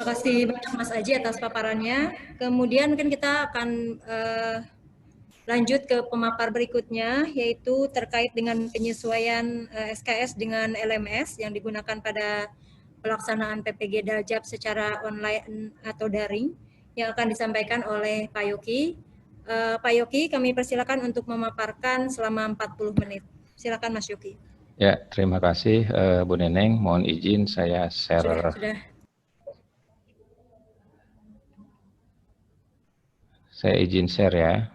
Terima kasih banyak Mas Aji atas paparannya. Kemudian mungkin kita akan lanjut ke pemapar berikutnya, yaitu terkait dengan penyesuaian SKS dengan LMS yang digunakan pada pelaksanaan PPG Daljab secara online atau daring, yang akan disampaikan oleh Pak Yoki. Pak Yoki, kami persilakan untuk memaparkan selama 40 menit. Silakan Mas Yoki. Ya, terima kasih Bu Neneng. Mohon izin saya share. Sudah. Saya izin share ya.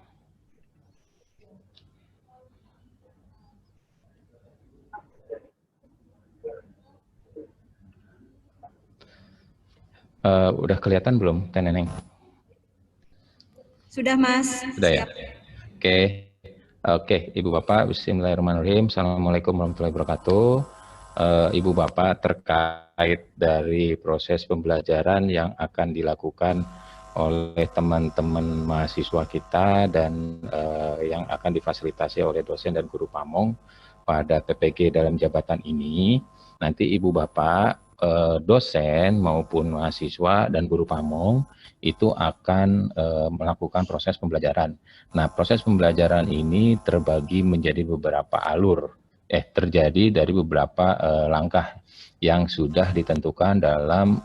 Udah kelihatan belum, Teh Neneng? Sudah Mas. Sudah ya? Oke, Ibu Bapak, bismillahirrahmanirrahim. Assalamualaikum warahmatullahi wabarakatuh. Ibu Bapak, terkait dari proses pembelajaran yang akan dilakukan oleh teman-teman mahasiswa kita dan yang akan difasilitasi oleh dosen dan guru pamong pada PPG dalam jabatan ini, nanti Ibu Bapak, dosen maupun mahasiswa dan guru pamong itu akan melakukan proses pembelajaran. Nah, proses pembelajaran ini terbagi menjadi beberapa alur, terjadi dari beberapa langkah yang sudah ditentukan dalam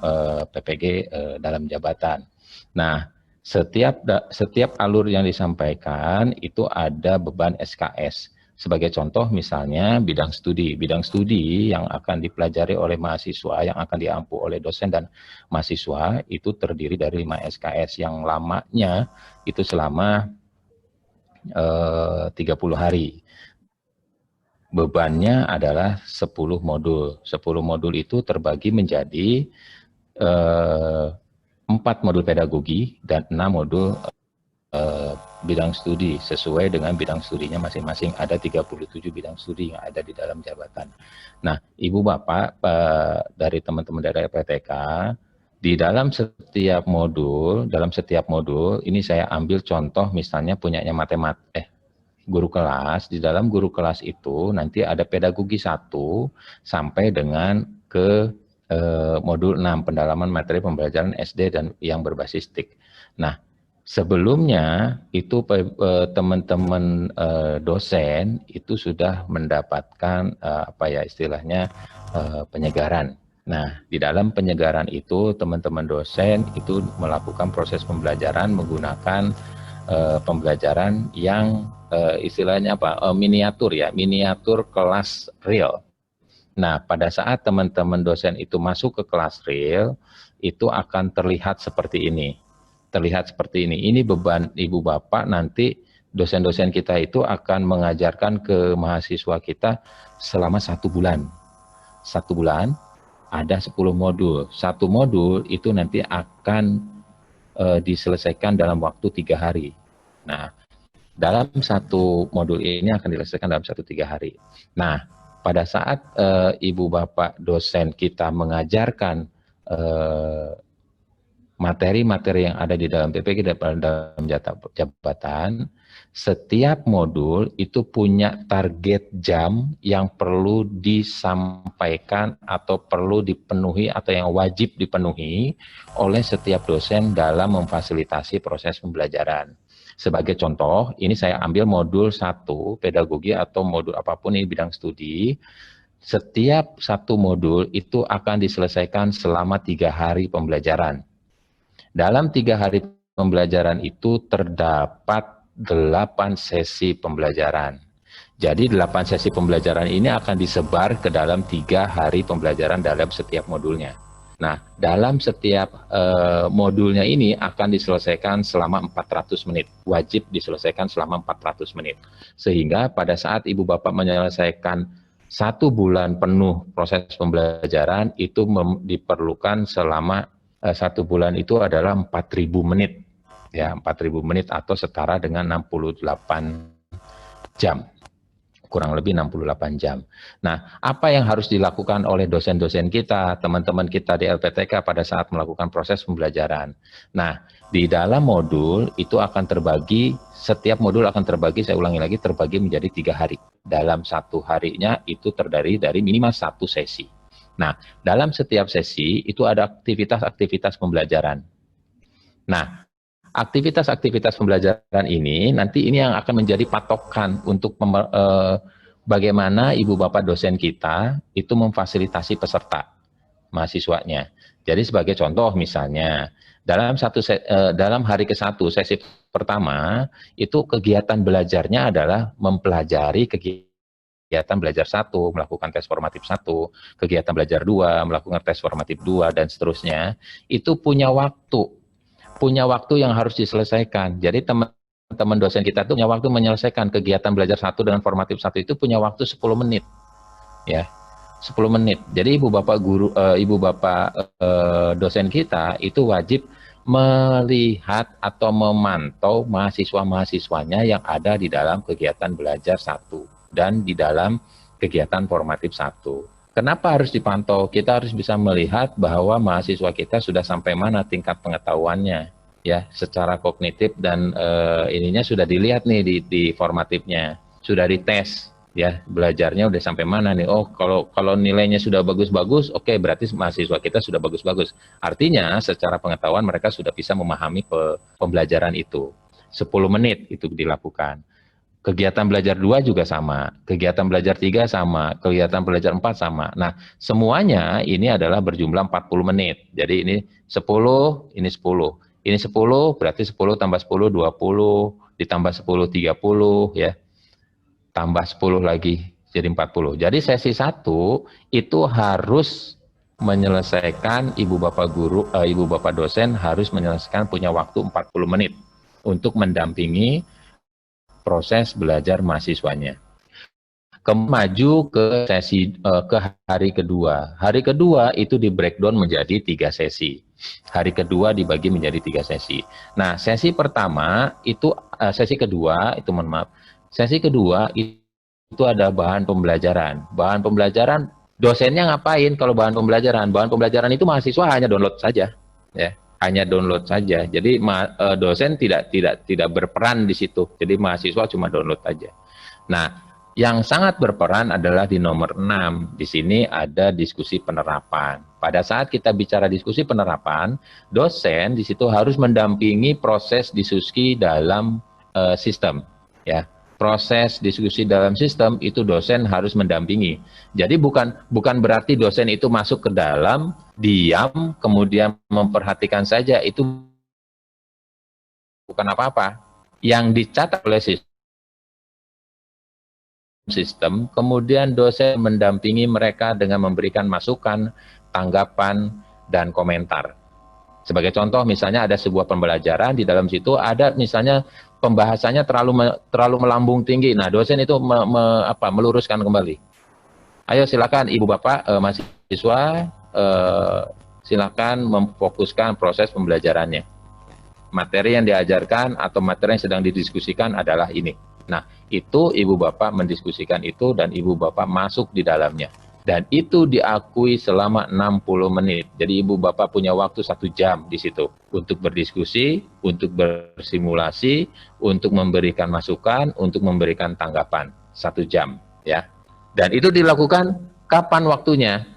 PPG dalam jabatan. Nah, setiap alur yang disampaikan itu ada beban SKS. Sebagai contoh misalnya bidang studi yang akan dipelajari oleh mahasiswa, yang akan diampu oleh dosen dan mahasiswa itu terdiri dari 5 SKS yang lamanya itu selama 30 hari. Bebannya adalah 10 modul. 10 modul itu terbagi menjadi 4 modul pedagogi dan 6 modul bidang studi sesuai dengan bidang studinya masing-masing. Ada 37 bidang studi yang ada di dalam jabatan. Nah, Ibu Bapak dari teman-teman dari LPTK, di dalam setiap modul ini saya ambil contoh misalnya punyanya guru kelas. Di dalam guru kelas itu nanti ada pedagogi 1 sampai dengan ke modul 6 pendalaman materi pembelajaran SD dan yang berbasis TIK. Nah, sebelumnya itu teman-teman dosen itu sudah mendapatkan penyegaran. Nah, di dalam penyegaran itu teman-teman dosen itu melakukan proses pembelajaran menggunakan pembelajaran yang miniatur kelas real. Nah, pada saat teman-teman dosen itu masuk ke kelas real, itu akan terlihat seperti ini. Ini beban Ibu Bapak, nanti dosen-dosen kita itu akan mengajarkan ke mahasiswa kita selama 1 bulan. 1 bulan ada 10 modul. 1 modul itu nanti akan diselesaikan dalam waktu 3 hari. Nah, dalam 1 modul ini akan diselesaikan dalam 3 hari. Nah, pada saat Ibu Bapak dosen kita mengajarkan materi-materi yang ada di dalam PPG dalam jabatan, setiap modul itu punya target jam yang perlu disampaikan atau perlu dipenuhi atau yang wajib dipenuhi oleh setiap dosen dalam memfasilitasi proses pembelajaran. Sebagai contoh, ini saya ambil modul 1 pedagogi atau modul apapun ini bidang studi. Setiap 1 modul itu akan diselesaikan selama 3 hari pembelajaran. Dalam 3 hari pembelajaran itu terdapat 8 sesi pembelajaran. Jadi 8 sesi pembelajaran ini akan disebar ke dalam 3 hari pembelajaran dalam setiap modulnya. Nah, dalam setiap modulnya ini akan diselesaikan selama 400 menit. Wajib diselesaikan selama 400 menit. Sehingga pada saat Ibu Bapak menyelesaikan 1 bulan penuh proses pembelajaran, itu diperlukan selama 1 bulan itu adalah 4.000 menit. Ya, 4.000 menit atau setara dengan 68 jam. Kurang lebih 68 jam. Nah, apa yang harus dilakukan oleh dosen-dosen kita, teman-teman kita di LPTK pada saat melakukan proses pembelajaran? Nah, di dalam modul itu akan terbagi, setiap modul akan terbagi, saya ulangi lagi, terbagi menjadi 3 hari. Dalam 1 harinya itu terdiri dari minimal 1 sesi. Nah, dalam setiap sesi itu ada aktivitas-aktivitas pembelajaran. Nah, aktivitas-aktivitas pembelajaran ini nanti ini yang akan menjadi patokan untuk bagaimana ibu bapak dosen kita itu memfasilitasi peserta mahasiswanya. Jadi sebagai contoh misalnya dalam hari ke-1 sesi pertama itu kegiatan belajarnya adalah mempelajari kegiatan belajar 1, melakukan tes formatif 1, kegiatan belajar 2, melakukan tes formatif 2 dan seterusnya. Itu punya waktu yang harus diselesaikan. Jadi teman-teman dosen kita tuh punya waktu menyelesaikan kegiatan belajar 1 dengan formatif 1 itu punya waktu 10 menit. Ya. 10 menit. Jadi ibu bapak dosen kita itu wajib melihat atau memantau mahasiswa-mahasiswanya yang ada di dalam kegiatan belajar 1 dan di dalam kegiatan formatif 1. Kenapa harus dipantau? Kita harus bisa melihat bahwa mahasiswa kita sudah sampai mana tingkat pengetahuannya, ya, secara kognitif dan ininya sudah dilihat nih di formatifnya, sudah dites, ya, belajarnya udah sampai mana nih? Oh, kalau nilainya sudah bagus-bagus, oke, berarti mahasiswa kita sudah bagus-bagus. Artinya, secara pengetahuan mereka sudah bisa memahami pembelajaran itu. 10 menit itu dilakukan. Kegiatan belajar 2 juga sama, kegiatan belajar 3 sama, kegiatan belajar 4 sama. Nah, semuanya ini adalah berjumlah 40 menit. Jadi ini 10, ini 10. Ini 10, berarti 10 tambah 10, 20, ditambah 10, 30, ya. Tambah 10 lagi, jadi 40. Jadi sesi 1 itu harus menyelesaikan ibu bapak dosen harus menyelesaikan punya waktu 40 menit untuk mendampingi proses belajar mahasiswanya. Maju ke ke hari kedua. Hari kedua itu di breakdown menjadi 3 sesi. Hari kedua dibagi menjadi 3 sesi. Nah, sesi pertama itu sesi kedua itu mohon maaf. Sesi kedua itu ada bahan pembelajaran. Bahan pembelajaran dosennya ngapain kalau bahan pembelajaran? Bahan pembelajaran itu mahasiswa hanya download saja, ya. Hanya download saja. Jadi dosen tidak berperan di situ. Jadi mahasiswa cuma download saja. Nah, yang sangat berperan adalah di nomor 6. Di sini ada diskusi penerapan. Pada saat kita bicara diskusi penerapan, dosen di situ harus mendampingi proses diskusi dalam sistem, ya. Proses diskusi dalam sistem itu dosen harus mendampingi. Jadi bukan berarti dosen itu masuk ke dalam, diam, kemudian memperhatikan saja, itu bukan apa-apa. Yang dicatat oleh sistem, kemudian dosen mendampingi mereka dengan memberikan masukan, tanggapan, dan komentar. Sebagai contoh, misalnya ada sebuah pembelajaran, di dalam situ ada misalnya pembahasannya terlalu melambung tinggi. Nah, dosen itu meluruskan kembali. Ayo silakan ibu bapak mahasiswa silakan memfokuskan proses pembelajarannya. Materi yang diajarkan atau materi yang sedang didiskusikan adalah ini. Nah, itu ibu bapak mendiskusikan itu dan ibu bapak masuk di dalamnya. Dan itu diakui selama 60 menit. Jadi ibu bapak punya waktu 1 jam di situ untuk berdiskusi, untuk bersimulasi, untuk memberikan masukan, untuk memberikan tanggapan. 1 jam, ya. Dan itu dilakukan kapan waktunya?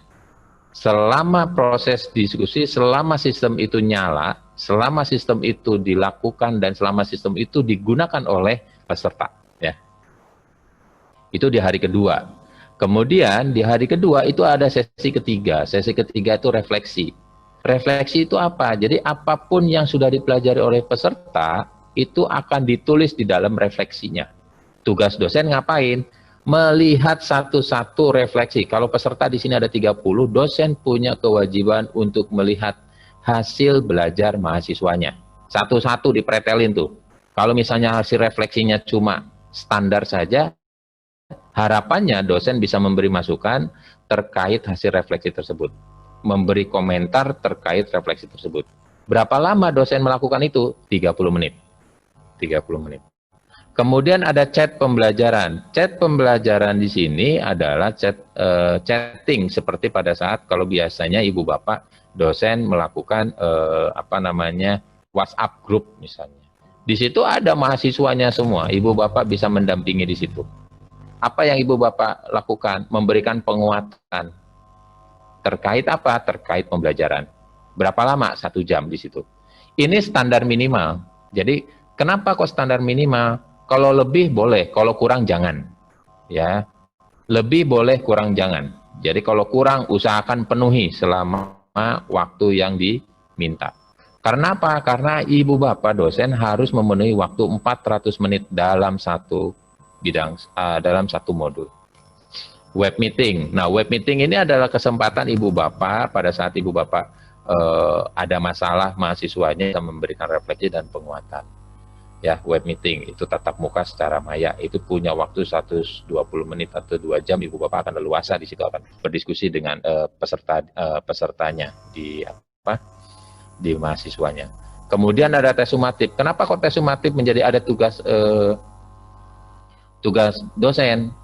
Selama proses diskusi, selama sistem itu nyala, selama sistem itu dilakukan dan selama sistem itu digunakan oleh peserta, ya. Itu di hari kedua. Kemudian di hari kedua itu ada sesi ketiga. Sesi ketiga itu refleksi. Refleksi itu apa? Jadi apapun yang sudah dipelajari oleh peserta itu akan ditulis di dalam refleksinya. Tugas dosen ngapain? Melihat satu-satu refleksi. Kalau peserta di sini ada 30, dosen punya kewajiban untuk melihat hasil belajar mahasiswanya. Satu-satu dipretelin tuh. Kalau misalnya hasil refleksinya cuma standar saja, harapannya dosen bisa memberi masukan terkait hasil refleksi tersebut. Memberi komentar terkait refleksi tersebut. Berapa lama dosen melakukan itu? 30 menit. 30 menit. Kemudian ada chat pembelajaran. Chat pembelajaran di sini adalah chatting seperti pada saat kalau biasanya ibu bapak dosen melakukan WhatsApp group misalnya. Di situ ada mahasiswanya semua. Ibu bapak bisa mendampingi di situ. Apa yang ibu bapak lakukan? Memberikan penguatan Terkait apa? Terkait pembelajaran. Berapa lama? 1 jam di situ. Ini standar minimal. Jadi kenapa kok standar minimal? Kalau lebih boleh, kalau kurang jangan. Ya, lebih boleh, kurang jangan. Jadi kalau kurang usahakan penuhi selama waktu yang diminta. Karena apa? Karena ibu bapak dosen harus memenuhi waktu 400 menit dalam satu bidang, dalam satu modul. Web meeting. Nah, web meeting ini adalah kesempatan ibu bapak pada saat ibu bapak ada masalah mahasiswanya bisa memberikan refleksi dan penguatan. Ya, web meeting itu tatap muka secara maya, itu punya waktu 120 menit atau 2 jam, ibu bapak akan leluasa di situ akan berdiskusi dengan pesertanya di di mahasiswanya. Kemudian ada tes sumatif. Kenapa kok tes sumatif menjadi ada tugas dosen?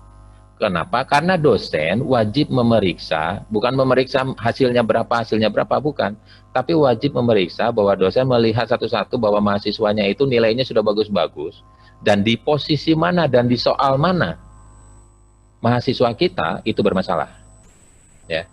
Kenapa? Karena dosen wajib memeriksa, bukan memeriksa hasilnya berapa, bukan. Tapi wajib memeriksa bahwa dosen melihat satu-satu bahwa mahasiswanya itu nilainya sudah bagus-bagus, dan di posisi mana dan di soal mana mahasiswa kita itu bermasalah. Ya,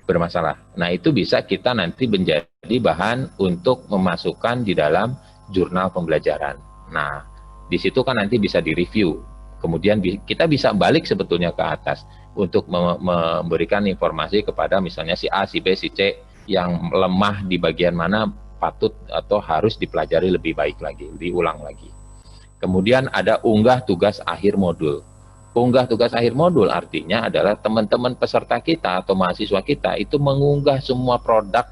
bermasalah. Nah, itu bisa kita nanti menjadi bahan untuk memasukkan di dalam jurnal pembelajaran. Nah, di situ kan nanti bisa direview. Kemudian kita bisa balik sebetulnya ke atas untuk memberikan informasi kepada misalnya si A, si B, si C yang lemah di bagian mana patut atau harus dipelajari lebih baik lagi, diulang lagi. Kemudian ada unggah tugas akhir modul. Unggah tugas akhir modul artinya adalah teman-teman peserta kita atau mahasiswa kita itu mengunggah semua produk,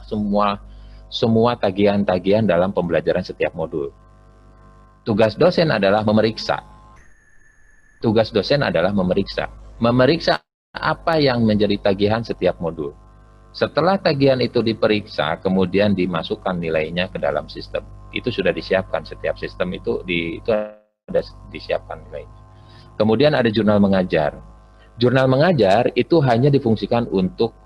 semua tagihan-tagihan dalam pembelajaran setiap modul. Tugas dosen adalah memeriksa. Tugas dosen adalah memeriksa apa yang menjadi tagihan setiap modul. Setelah tagihan itu diperiksa, kemudian dimasukkan nilainya ke dalam sistem. Itu sudah disiapkan, setiap sistem itu ada disiapkan nilainya. Kemudian ada jurnal mengajar. Jurnal mengajar itu hanya difungsikan untuk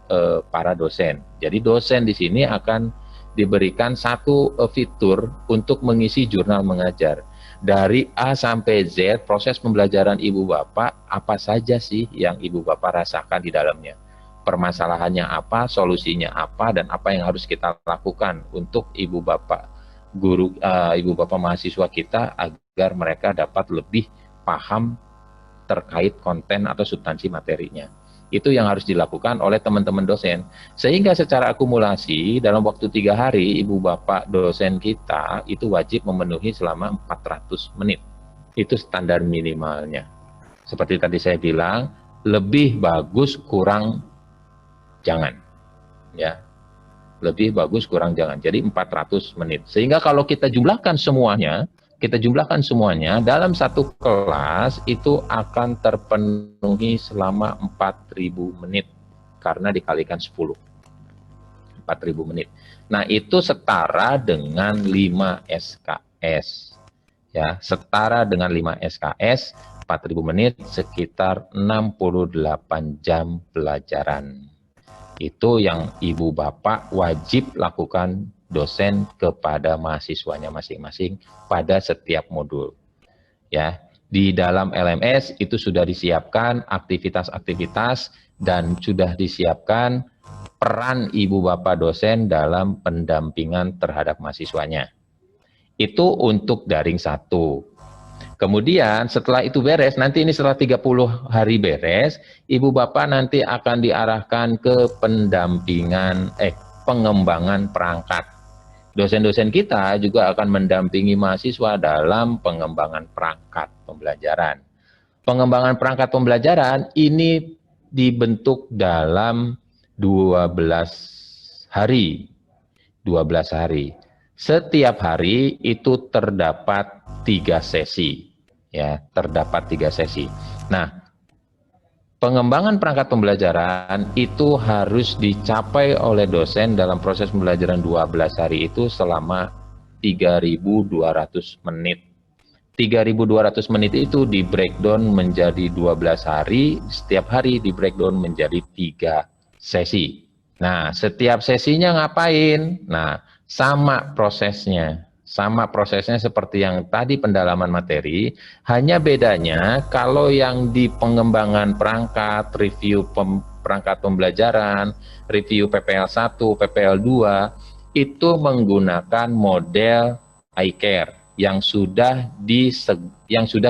para dosen. Jadi dosen di sini akan diberikan satu fitur untuk mengisi jurnal mengajar. Dari A sampai Z, proses pembelajaran ibu bapak, apa saja sih yang ibu bapak rasakan di dalamnya? Permasalahannya apa, solusinya apa, dan apa yang harus kita lakukan untuk ibu bapak guru, ibu bapak mahasiswa kita agar mereka dapat lebih paham terkait konten atau substansi materinya. Itu yang harus dilakukan oleh teman-teman dosen. Sehingga secara akumulasi dalam waktu 3 hari ibu bapak dosen kita itu wajib memenuhi selama 400 menit. Itu standar minimalnya. Seperti tadi saya bilang, lebih bagus kurang jangan. Ya. Lebih bagus kurang jangan. Jadi 400 menit. Sehingga kalau kita jumlahkan semuanya dalam satu kelas itu akan terpenuhi selama 4.000 menit karena dikalikan 10. 4.000 menit. Nah, itu setara dengan 5 SKS. Ya, setara dengan 5 SKS, 4.000 menit sekitar 68 jam pelajaran. Itu yang ibu bapak wajib lakukan dosen kepada mahasiswanya masing-masing pada setiap modul. Ya, di dalam LMS itu sudah disiapkan aktivitas-aktivitas dan sudah disiapkan peran ibu bapak dosen dalam pendampingan terhadap mahasiswanya. Itu untuk daring 1. Kemudian setelah itu beres, nanti ini setelah 30 hari beres, ibu bapak nanti akan diarahkan ke pengembangan perangkat. Dosen-dosen kita juga akan mendampingi mahasiswa dalam pengembangan perangkat pembelajaran. Pengembangan perangkat pembelajaran ini dibentuk dalam 12 hari. 12 hari. Setiap hari itu terdapat 3 sesi. Ya, terdapat 3 sesi. Nah, pengembangan perangkat pembelajaran itu harus dicapai oleh dosen dalam proses pembelajaran 12 hari itu selama 3.200 menit. 3.200 menit itu di breakdown menjadi 12 hari, setiap hari di breakdown menjadi 3 sesi. Nah, setiap sesinya ngapain? Nah, sama prosesnya seperti yang tadi pendalaman materi, hanya bedanya kalau yang di pengembangan perangkat, review perangkat pembelajaran, review PPL 1, PPL 2, itu menggunakan model iCare yang sudah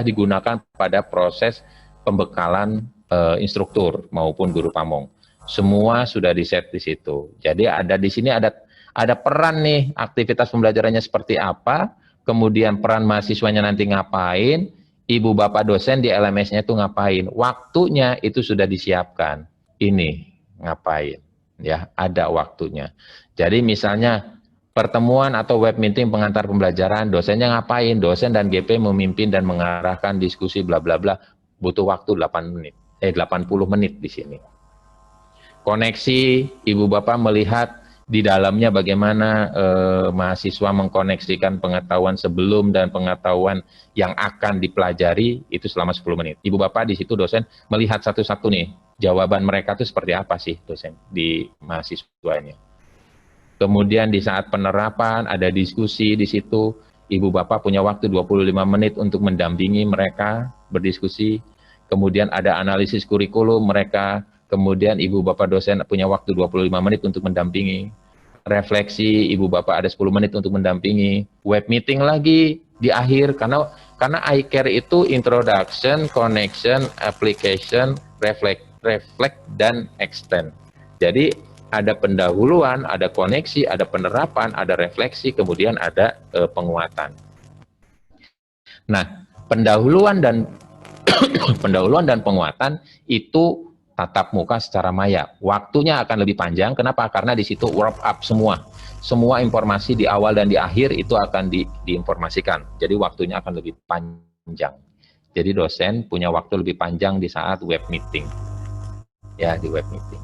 digunakan pada proses pembekalan instruktur maupun guru pamong. Semua sudah di-set di situ. Jadi di sini ada peran nih, aktivitas pembelajarannya seperti apa, kemudian peran mahasiswanya nanti ngapain, ibu bapak dosen di LMS-nya itu ngapain, waktunya itu sudah disiapkan. Ini ngapain, ya, ada waktunya. Jadi misalnya pertemuan atau web meeting pengantar pembelajaran, dosennya ngapain, dosen dan GP memimpin dan mengarahkan diskusi bla bla bla, butuh waktu 80 menit di sini. Koneksi, ibu bapak melihat di dalamnya bagaimana mahasiswa mengkoneksikan pengetahuan sebelum dan pengetahuan yang akan dipelajari itu selama 10 menit. Ibu bapak di situ dosen melihat satu-satu nih, jawaban mereka itu seperti apa sih dosen di mahasiswanya. Kemudian di saat penerapan ada diskusi di situ, ibu bapak punya waktu 25 menit untuk mendampingi mereka berdiskusi. Kemudian ada analisis kurikulum mereka, kemudian ibu bapak dosen punya waktu 25 menit untuk mendampingi. Refleksi, ibu bapak ada 10 menit untuk mendampingi. Web meeting lagi di akhir, karena iCare itu introduction, connection, application, reflect, dan extend. Jadi ada pendahuluan, ada koneksi, ada penerapan, ada refleksi, kemudian ada penguatan. Nah, pendahuluan dan penguatan itu tatap muka secara maya. Waktunya akan lebih panjang. Kenapa? Karena di situ wrap up semua. Semua informasi di awal dan di akhir itu akan diinformasikan. Jadi waktunya akan lebih panjang. Jadi dosen punya waktu lebih panjang di saat web meeting. Ya, di web meeting.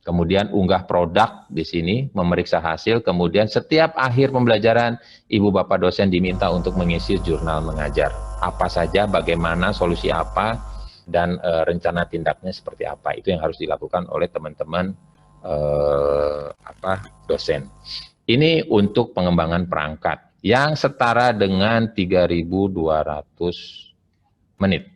Kemudian unggah produk di sini, memeriksa hasil, kemudian setiap akhir pembelajaran, ibu bapak dosen diminta untuk mengisi jurnal mengajar. Apa saja, bagaimana, solusi apa, dan rencana tindaknya seperti apa. Itu yang harus dilakukan oleh teman-teman dosen. Ini untuk pengembangan perangkat yang setara dengan 3.200 menit.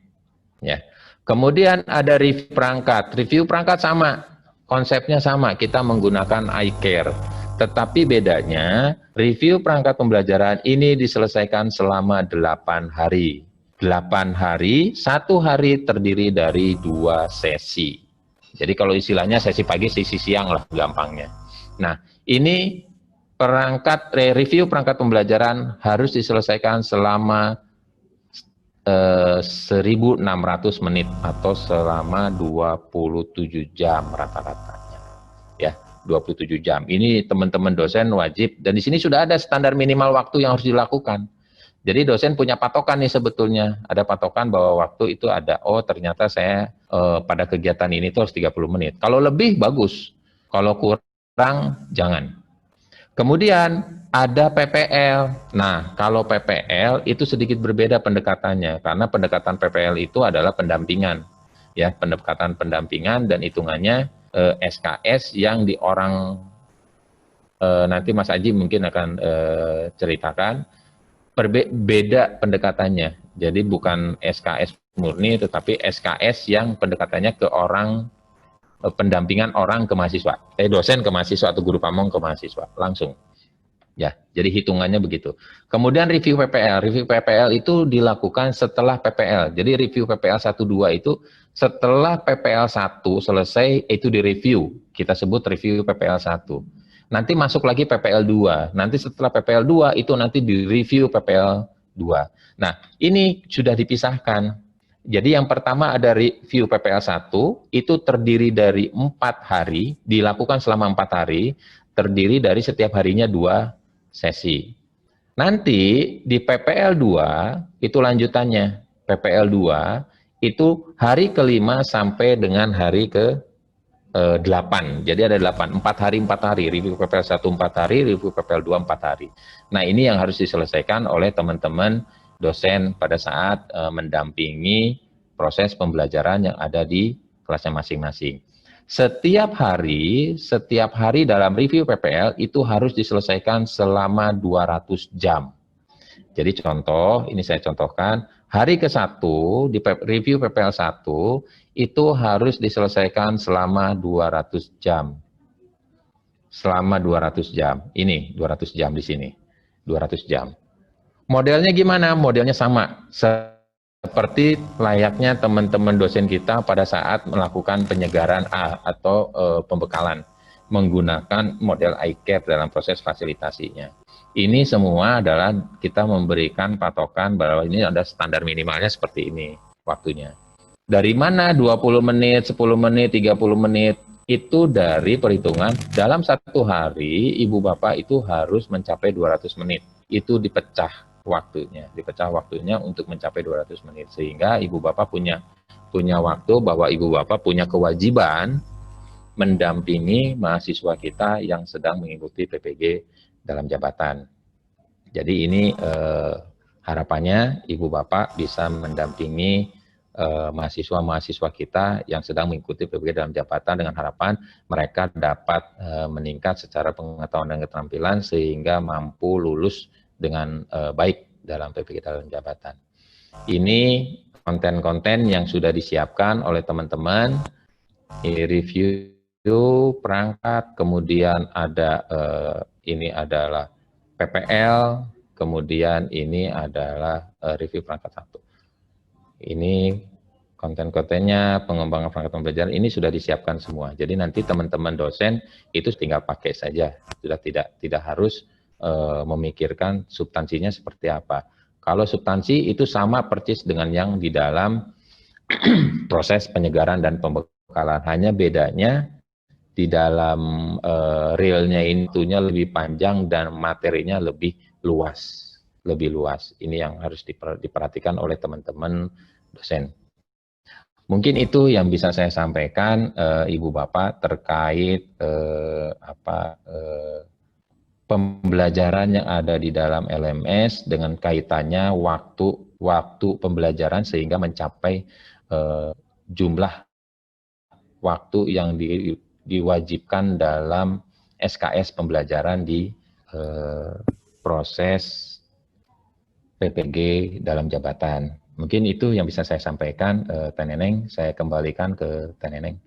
Ya. Kemudian ada review perangkat. Review perangkat sama. Konsepnya sama, kita menggunakan iCare. Tetapi bedanya, review perangkat pembelajaran ini diselesaikan selama 8 hari. 8 hari, 1 hari terdiri dari 2 sesi. Jadi kalau istilahnya sesi pagi, sesi siang lah gampangnya. Nah, ini review perangkat pembelajaran harus diselesaikan selama 1.600 menit atau selama 27 jam rata-ratanya. Ya, 27 jam. Ini teman-teman dosen wajib, dan di sini sudah ada standar minimal waktu yang harus dilakukan. Jadi dosen punya patokan nih sebetulnya. Ada patokan bahwa waktu itu ada, oh ternyata saya pada kegiatan ini tuh harus 30 menit. Kalau lebih bagus, kalau kurang jangan. Kemudian ada PPL. Nah, kalau PPL itu sedikit berbeda pendekatannya, karena pendekatan PPL itu adalah pendampingan, ya, pendekatan pendampingan dan hitungannya SKS yang nanti Mas Aji mungkin akan ceritakan, beda pendekatannya. Jadi bukan SKS murni, tetapi SKS yang pendekatannya ke orang, pendampingan orang ke mahasiswa, dosen ke mahasiswa atau guru pamong ke mahasiswa langsung. Ya, jadi hitungannya begitu. Kemudian review PPL. Review PPL itu dilakukan setelah PPL. Jadi review PPL 1-2 itu setelah PPL 1 selesai itu direview. Kita sebut review PPL 1. Nanti masuk lagi PPL 2. Nanti setelah PPL 2 itu nanti direview PPL 2. Nah, ini sudah dipisahkan. Jadi yang pertama ada review PPL 1, itu terdiri dari 4 hari, dilakukan selama 4 hari, terdiri dari setiap harinya 2 sesi. Nanti di PPL 2, itu lanjutannya. PPL 2, itu hari ke-5 sampai dengan hari ke-8. Jadi ada 8, 4 hari, review PPL 1 4 hari, review PPL 2 4 hari. Nah ini yang harus diselesaikan oleh teman-teman dosen pada saat mendampingi proses pembelajaran yang ada di kelasnya masing-masing. Setiap hari dalam review PPL itu harus diselesaikan selama 200 jam. Jadi contoh, ini saya contohkan, hari ke-1 di review PPL 1 itu harus diselesaikan selama 200 jam. Selama 200 jam. Ini 200 jam di sini. 200 jam. Modelnya gimana? Modelnya sama. Seperti layaknya teman-teman dosen kita pada saat melakukan penyegaran atau pembekalan menggunakan model ICAP dalam proses fasilitasinya. Ini semua adalah kita memberikan patokan bahwa ini ada standar minimalnya seperti ini waktunya. Dari mana 20 menit, 10 menit, 30 menit? Itu dari perhitungan dalam satu hari ibu bapak itu harus mencapai 200 menit. Itu dipecah waktunya untuk mencapai 200 menit. Sehingga ibu bapak punya waktu bahwa ibu bapak punya kewajiban mendampingi mahasiswa kita yang sedang mengikuti PPG dalam jabatan. Jadi ini harapannya ibu bapak bisa mendampingi mahasiswa-mahasiswa kita yang sedang mengikuti PPG dalam jabatan dengan harapan mereka dapat meningkat secara pengetahuan dan keterampilan sehingga mampu lulus dengan baik dalam PPG dalam jabatan. Ini konten-konten yang sudah disiapkan oleh teman-teman. Ini review perangkat, kemudian ada ini adalah PPL, kemudian ini adalah review perangkat 1. Ini konten-kontennya, pengembangan perangkat pembelajaran ini sudah disiapkan semua. Jadi nanti teman-teman dosen itu tinggal pakai saja, sudah tidak harus memikirkan substansinya seperti apa. Kalau substansi itu sama persis dengan yang di dalam proses penyegaran dan pembekalan. Hanya bedanya di dalam realnya intunya lebih panjang dan materinya lebih luas. Ini yang harus diperhatikan oleh teman-teman dosen. Mungkin itu yang bisa saya sampaikan, Ibu Bapak, terkait pembelajaran yang ada di dalam LMS dengan kaitannya waktu pembelajaran sehingga mencapai jumlah waktu yang diwajibkan dalam SKS pembelajaran di proses PPG dalam jabatan. Mungkin itu yang bisa saya sampaikan, Teh Neneng. Saya kembalikan ke Teh Neneng.